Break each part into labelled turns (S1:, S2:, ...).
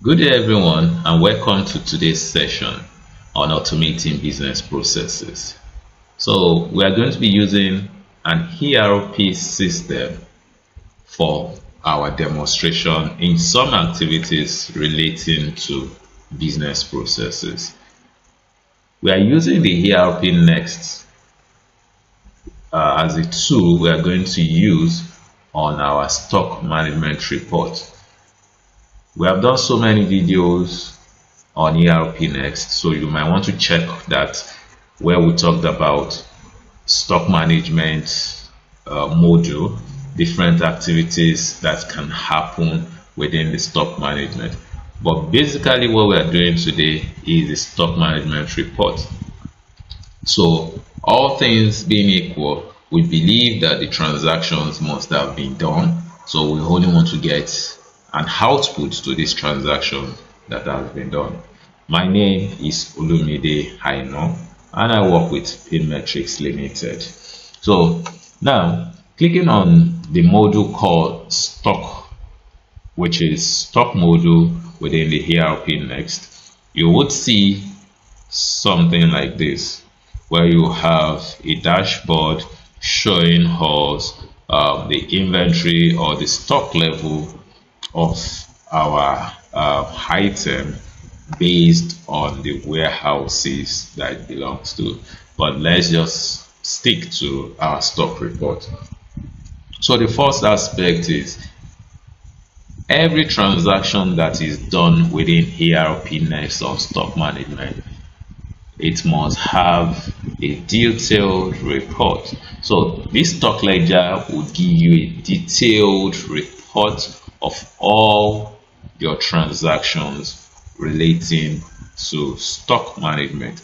S1: Good day, everyone, and welcome to today's session on automating business processes. So, we are going to be using an ERP system for our demonstration in some activities relating to business processes. We are using the ERPNext as a tool we are going to use on our stock management report. We have done so many videos on ERPNext, so you might want to check that, where we talked about stock management module, different activities that can happen within the stock management. But basically what we are doing today is the stock management report. So all things being equal, we believe that the transactions must have been done. So we only want to get an output to this transaction that has been done. My name is Olumide Haino and I work with Pinmetrix Limited. So now, clicking on the module called stock, which is stock module within the ERPNext, you would see something like this, where you have a dashboard showing us the inventory or the stock level of our item based on the warehouses that it belongs to. But let's just stick to our stock report. So the first aspect is every transaction that is done within ERPNext on stock management, it must have a detailed report. So this stock ledger will give you a detailed report of all your transactions relating to stock management.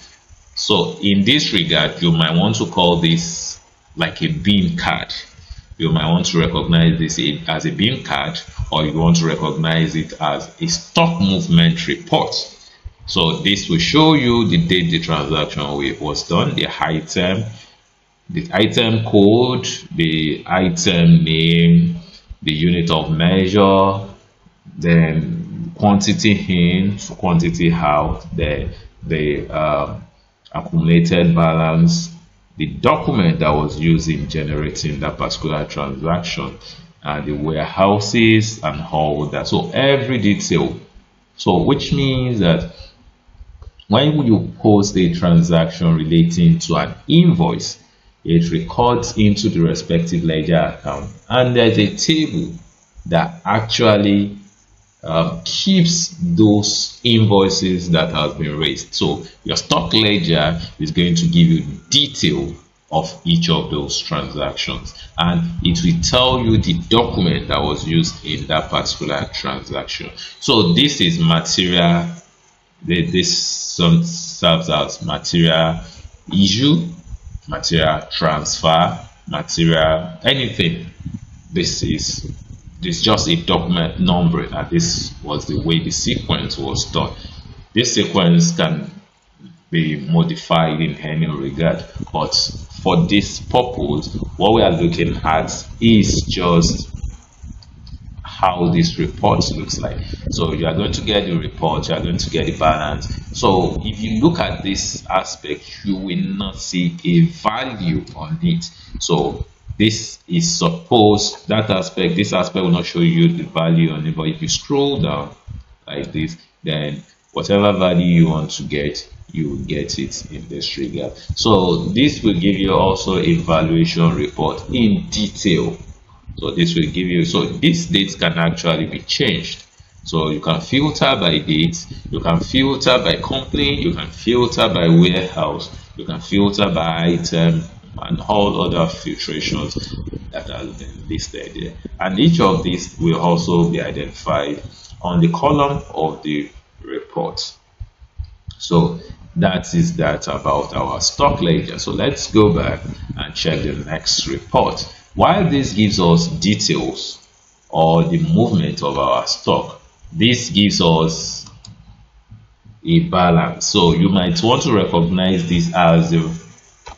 S1: So in this regard, you might want to call this like a bean card. You might want to recognize this as a bean card, or you want to recognize it as a stock movement report. So this will show you the date the transaction was done, the item code, the item name, the unit of measure, then quantity in, quantity out, the accumulated balance, the document that was used in generating that particular transaction, and the warehouses and all that. So every detail. So which means that when you post a transaction relating to an invoice, it records into the respective ledger account, and there's a table that actually keeps those invoices that have been raised. So your stock ledger is going to give you detail of each of those transactions, and it will tell you the document that was used in that particular transaction. So this is material. This serves as material issue, material transfer, material anything. This is just a document numbering, and this was the way the sequence was done. This sequence can be modified in any regard, but for this purpose, what we are looking at is just how this report looks like. So you are going to get the report, you are going to get the balance. So if you look at this aspect, you will not see a value on it. So this is supposed, this aspect will not show you the value on it, but if you scroll down like this, then whatever value you want to get, you will get it in this regard. So this will give you also a valuation report in detail. So this will give you, so these dates can actually be changed. So you can filter by dates, you can filter by company, you can filter by warehouse, you can filter by item, and all other filtrations that have been listed there. And each of these will also be identified on the column of the report. So that is that about our stock ledger. So let's go back and check the next report. While this gives us details or the movement of our stock, this gives us a balance. So you might want to recognize this as the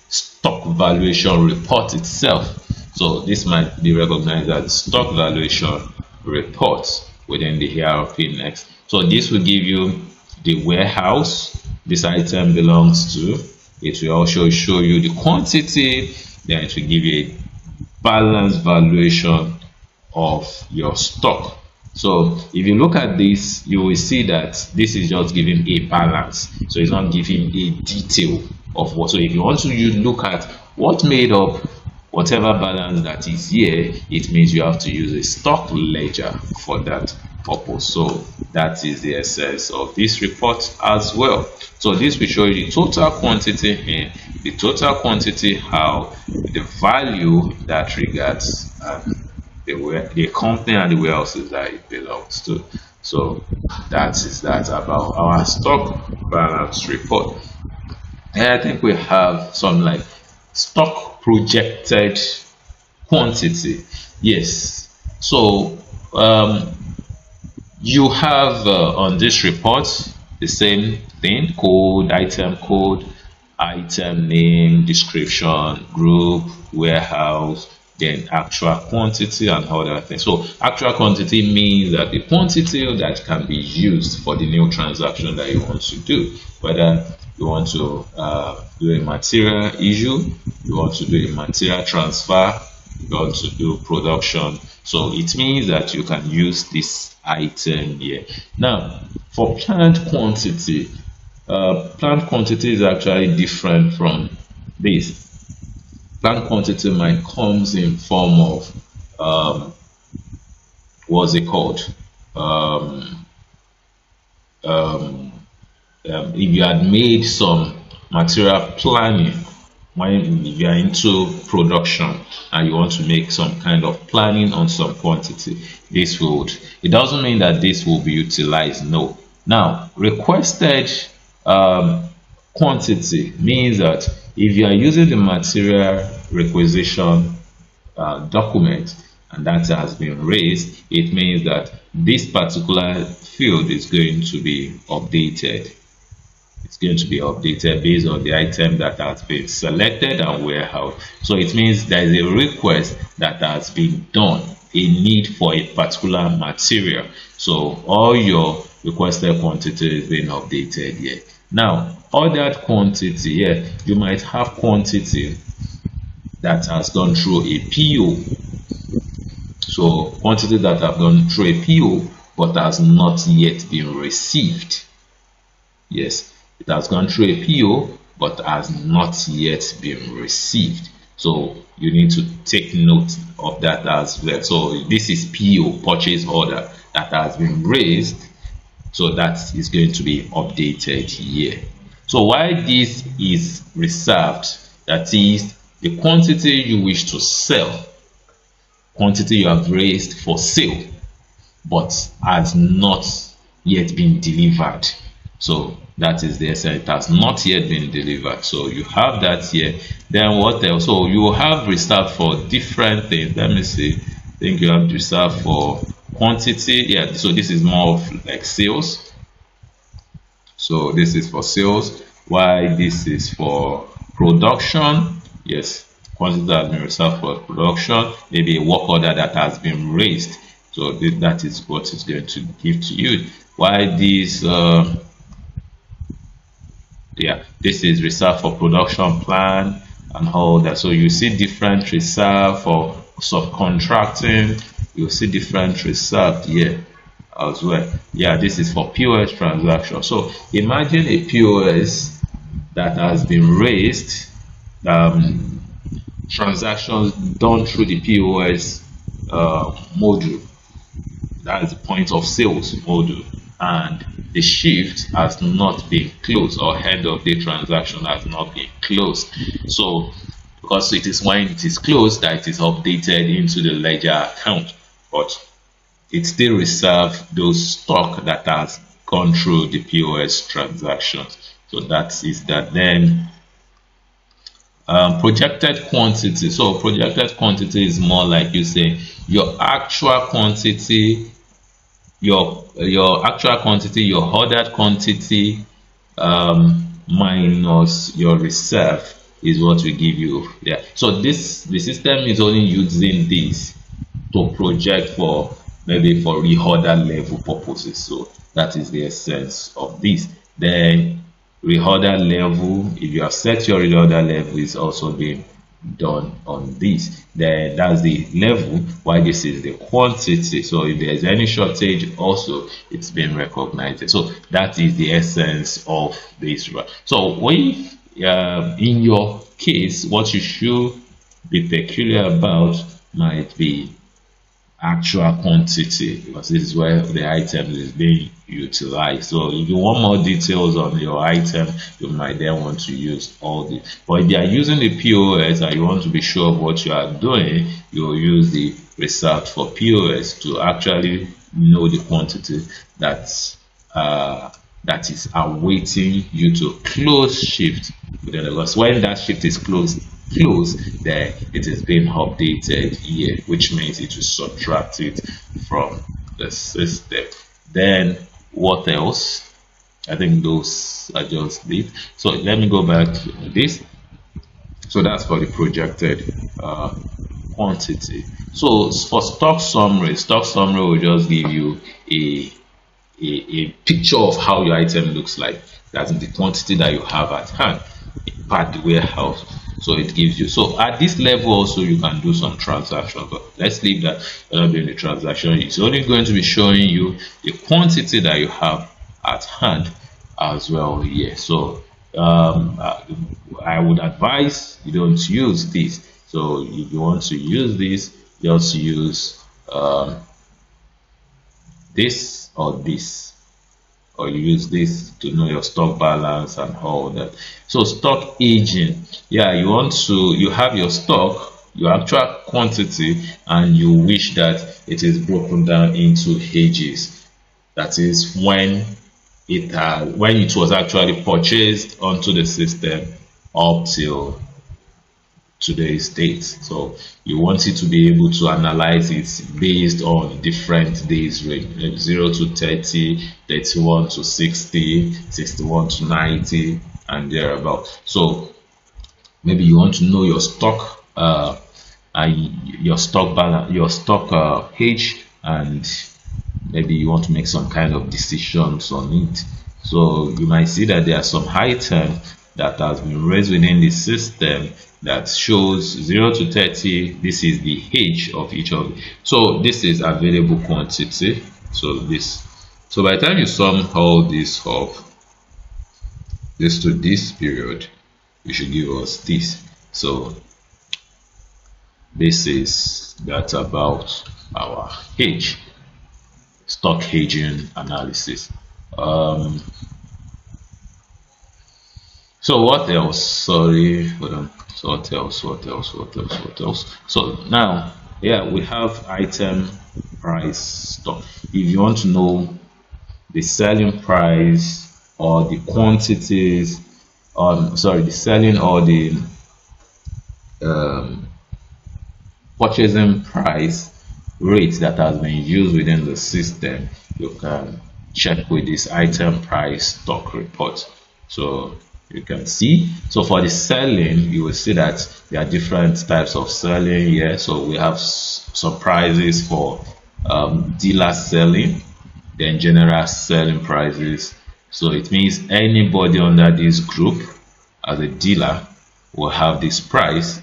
S1: stock valuation report itself. So this might be recognized as stock valuation report within the ERPNext. So this will give you the warehouse this item belongs to. It will also show you the quantity, then it will give you a balanced valuation of your stock. So if you look at this, you will see that this is just giving a balance, so it's not giving a detail of what. So if you want to look at what made up whatever balance that is here, it means you have to use a stock ledger for that purpose. So that is the essence of this report as well. So this will show you the total quantity here, the total quantity, how the value that regards the company and the warehouses that it belongs to. So that is that about our stock balance report. And I think we have some like stock projected quantity. Yes. So you have on this report the same thing: code, item name, description, group, warehouse, then actual quantity and other things. So actual quantity means that the quantity that can be used for the new transaction that you want to do, whether you want to do a material issue, you want to do a material transfer, you want to do production. So it means that you can use this item here. Now for planned quantity is actually different from this. Planned quantity might comes in form of what's it called, if you had made some material planning when you are into production and you want to make some kind of planning on some quantity, it doesn't mean that this will be utilized. No. Now requested quantity means that if you are using the material requisition document and that has been raised, it means that this particular field is going to be updated. It's going to be updated based on the item that has been selected and warehoused. So it means there is a request that has been done, a need for a particular material. So all your requested quantity is being updated here. Now ordered quantity, here you might have quantity that has gone through a PO. So quantity that have gone through a PO but has not yet been received. Yes, it has gone through a PO but has not yet been received. So you need to take note of that as well. So this is PO, purchase order, that has been raised. So that is going to be updated here. So why this is reserved, that is the quantity you wish to sell, quantity you have raised for sale but has not yet been delivered. So that is the essence, it has not yet been delivered. So you have that here. Then what else? So you have reserved for different things. Let me see. I think you have reserved for quantity. Yeah, so this is more of like sales. So this is for sales. Why this is for production? Yes, quantity that has been reserved for production. Maybe a work order that has been raised. So that is what it's going to give to you. Why this? This is reserved for production plan and all that. So you see different reserve for subcontracting. You see different reserved here as well. Yeah, this is for POS transaction. So imagine a POS that has been raised, transactions done through the POS module. That is the point of sales module, and the shift has not been closed, or end of day transaction has not been closed. So because it is when it is closed that it is updated into the ledger account, but it still reserves those stock that has gone through the POS transactions. So that is that. Then projected quantity. So projected quantity is more like you say your actual quantity, your actual quantity, your ordered quantity minus your reserve is what we give you. Yeah. So the system is only using this to project for maybe for reorder level purposes. So That is the essence of this. Then reorder level, if you have set your reorder level, is also being done on this. Then that's the level, while this is the quantity. So if there's any shortage, also it's been recognized. So that is the essence of this. So when in your case, what you should be peculiar about might be actual quantity, because this is where the item is being utilized. So if you want more details on your item, you might then want to use all this. But if you are using the POS and you want to be sure of what you are doing, you will use the result for POS to actually know the quantity that is awaiting you to close shift within the loss. When that shift is closed, then it is being updated here, which means it will subtract it from the system. Then what else? I think those are just it. So let me go back to this. So that's for the projected quantity. So for stock summary will just give you a picture of how your item looks like. That's the quantity that you have at hand at the warehouse. So it gives you. So at this level also you can do some transactions, but let's leave that. We're not doing the transaction. It's only going to be showing you the quantity that you have at hand as well here. So I would advise you don't use this. So if you want to use this, just use this or this, or you use this to know your stock balance and all that. So stock aging, yeah, you have your stock, your actual quantity, and you wish that it is broken down into ages. That is when it was actually purchased onto the system up till today's date. So you want it to be able to analyze it based on different days range, 0 to 30, 31 to 60, 61 to 90, and thereabout. So maybe you want to know your stock your stock balance, your stock age, and maybe you want to make some kind of decisions on it. So you might see that there are some items that has been raised within the system that shows 0 to 30. This is the age of each of them. So this is available quantity. So by the time you sum all this up, this to this period, it should give us this. So this is that about our age, stock aging analysis. So what else? Sorry, hold on. So what else? So now, yeah, we have item price stock. If you want to know the selling price or the quantities, the selling or the purchasing price rate that has been used within the system, you can check with this item price stock report. So you can see, so for the selling, you will see that there are different types of selling here. So we have some prices for dealer selling, then general selling prices. So it means anybody under this group as a dealer will have this price,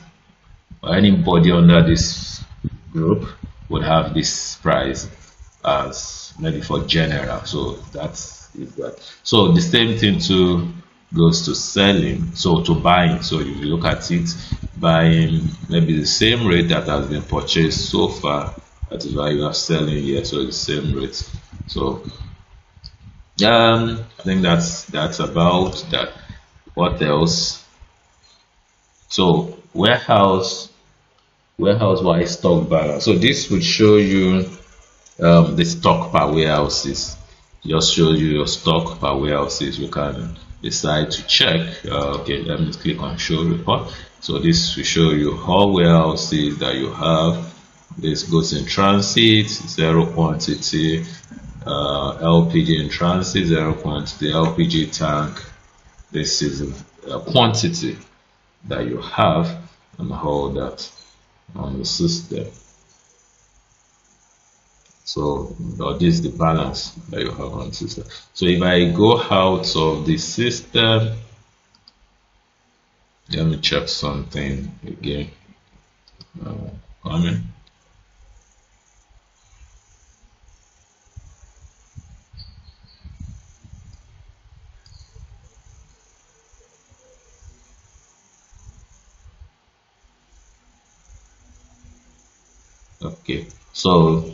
S1: or anybody under this group would have this price as maybe for general. So that is that. So the same thing too goes to selling, so to buying. So if you look at it, buying maybe the same rate that has been purchased so far, that is why you are selling here, so the same rate. So I think that's about that. What else? So warehouse wise stock balance. So this would show you the stock per warehouses. Just shows you your stock per warehouses. You can decide to check. Okay, let me click on show report. So this will show you all warehouses that you have. This goes in transit, 0 quantity, LPG in transit, 0 quantity, LPG tank. This is a quantity that you have and all that on the system. So this is the balance that you have on the system. So if I go out of the system, let me check something again. Coming. Okay, so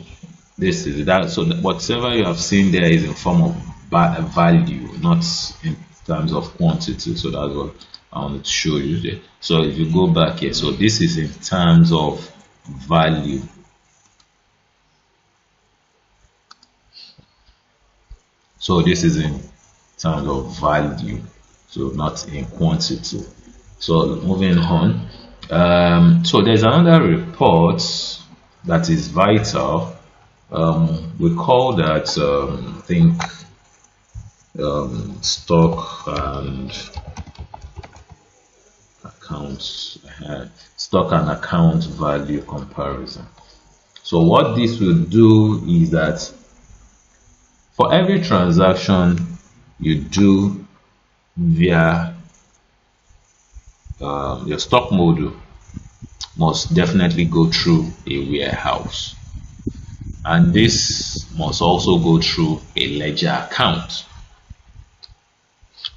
S1: this is that. So whatever you have seen there is in form of value, not in terms of quantity. So that's what I wanted to show you there. So if you go back here, so this is in terms of value. So this is in terms of value, so not in quantity. So moving on. So there's another report that is vital. We call that I think stock and accounts, stock and account value comparison. So what this will do is that for every transaction you do via your stock module must definitely go through a warehouse, and this must also go through a ledger account.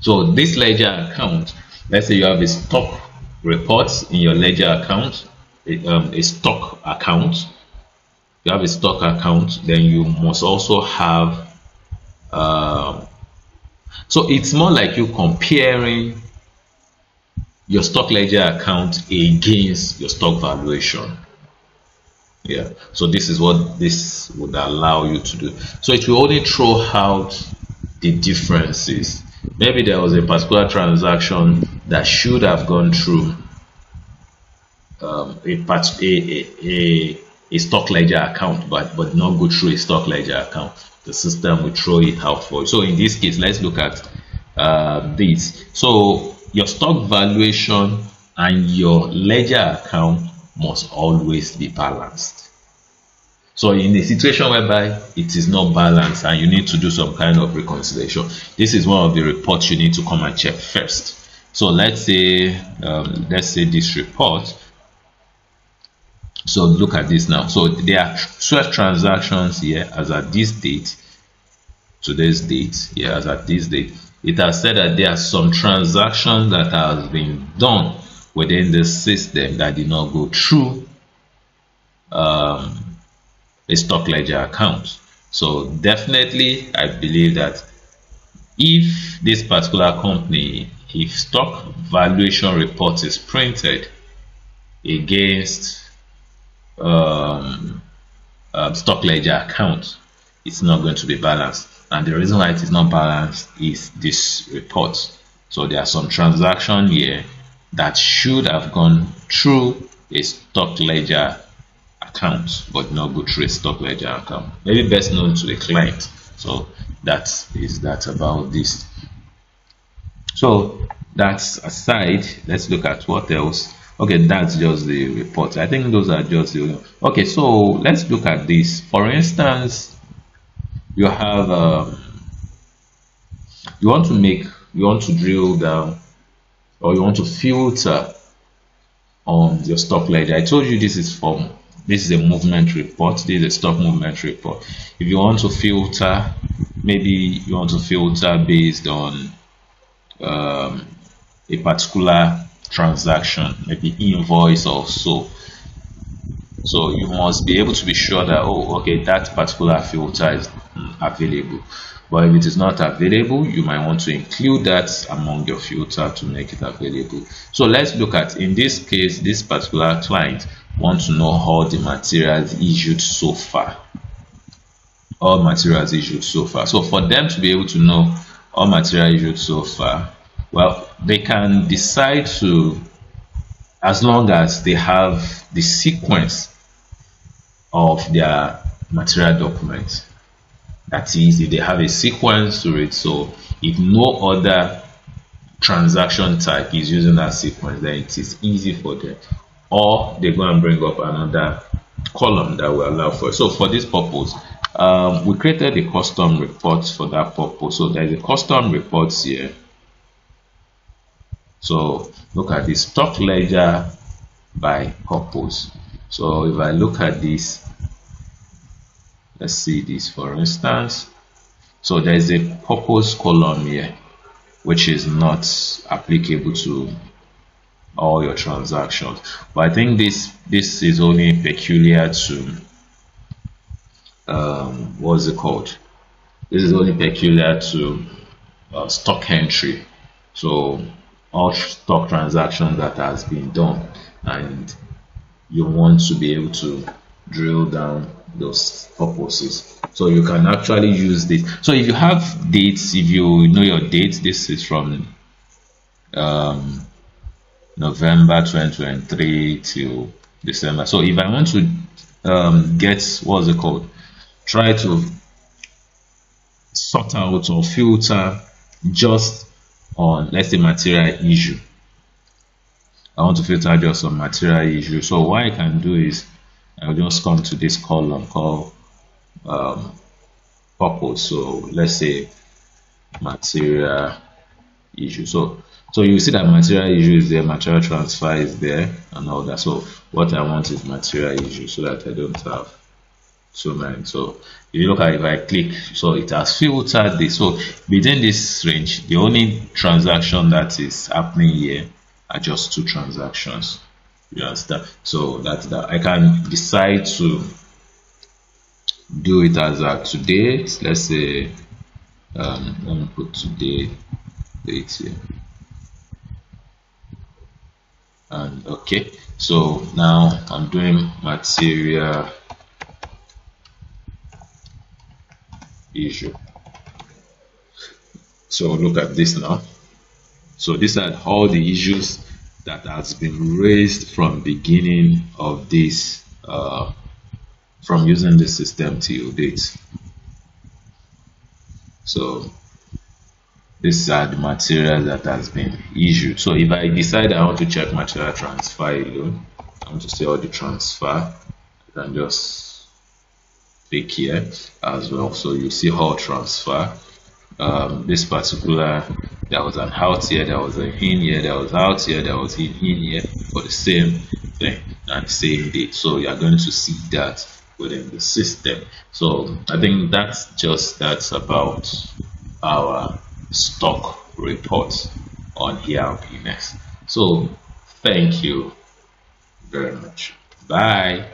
S1: So this ledger account, let's say you have a stock report in your ledger account, a stock account. You have a stock account, then you must also have so it's more like you comparing your stock ledger account against your stock valuation. Yeah, so this is what this would allow you to do. So it will only throw out the differences. Maybe there was a particular transaction that should have gone through a stock ledger account, but not go through a stock ledger account. The system will throw it out for you. So in this case, let's look at this. So your stock valuation and your ledger account must always be balanced. So in a situation whereby it is not balanced and you need to do some kind of reconciliation, this is one of the reports you need to come and check first. So let's say this report. So look at this now. So there are 12 transactions here as at this date, today's date, here as at this date. It has said that there are some transactions that have been done within the system that did not go through a stock ledger account. So definitely I believe that if this particular company, if stock valuation report is printed against stock ledger account, it's not going to be balanced, and the reason why it is not balanced is this report. So there are some transactions here that should have gone through a stock ledger account but not go through a stock ledger account, maybe best known to the client. So that is that about this. So that's aside, let's look at what else. Okay, that's just the report. I think those are just the okay. So let's look at this. For instance, you have you want to drill down, or you want to filter on your stock ledger. I told you this is a movement report. This is a stock movement report. If you want to filter, maybe you want to filter based on a particular transaction, maybe invoice or so. So you must be able to be sure that, oh, okay, that particular filter is available. But if it is not available, you might want to include that among your filter to make it available. So let's look at, in this case, this particular client wants to know all the materials issued so far. All materials issued so far. So for them to be able to know all material issued so far, well, they can decide to, as long as they have the sequence of their material documents. That is, if they have a sequence to it, so if no other transaction type is using that sequence, then it is easy for them. Or they go and bring up another column that will allow for it. So for this purpose, We created a custom report for that purpose. So there's a custom report here. So look at this stock ledger by purpose. So if I look at this, let's see this for instance. So there's a purpose column here, which is not applicable to all your transactions. But I think this is only peculiar to what's it called? This is only peculiar to stock entry. So all stock transactions that has been done, and you want to be able to drill down those purposes. So you can actually use this. So if you have dates, if you know your dates, this is from November 2023 till December. So if I want to get what's it called, try to sort out or filter just on, let's say, material issue. I want to filter just on material issue. So what I can do is I'll just come to this column called purpose. So let's say material issue. So you see that material issue is there, material transfer is there, and all that. So what I want is material issue so that I don't have so many. So if you look at, if I click, so it has filtered this. So within this range, the only transaction that is happening here are just two transactions. You understand? So that's that. I can decide to do it as a to date. Let's say let me put today date here. And okay, so now I'm doing material issue. So look at this now. So these are all the issues that has been raised from beginning of this from using the system till date. So these are the materials that has been issued. So if I decide I want to check material transfer alone, I want to see all the transfer, I can just click here as well. So you see all transfer. This particular, there was an out here, there was an in here, there was out here, there was in here for the same thing and same date. So you are going to see that within the system. So I think that's about our stock report on ERPNext. So thank you very much. Bye.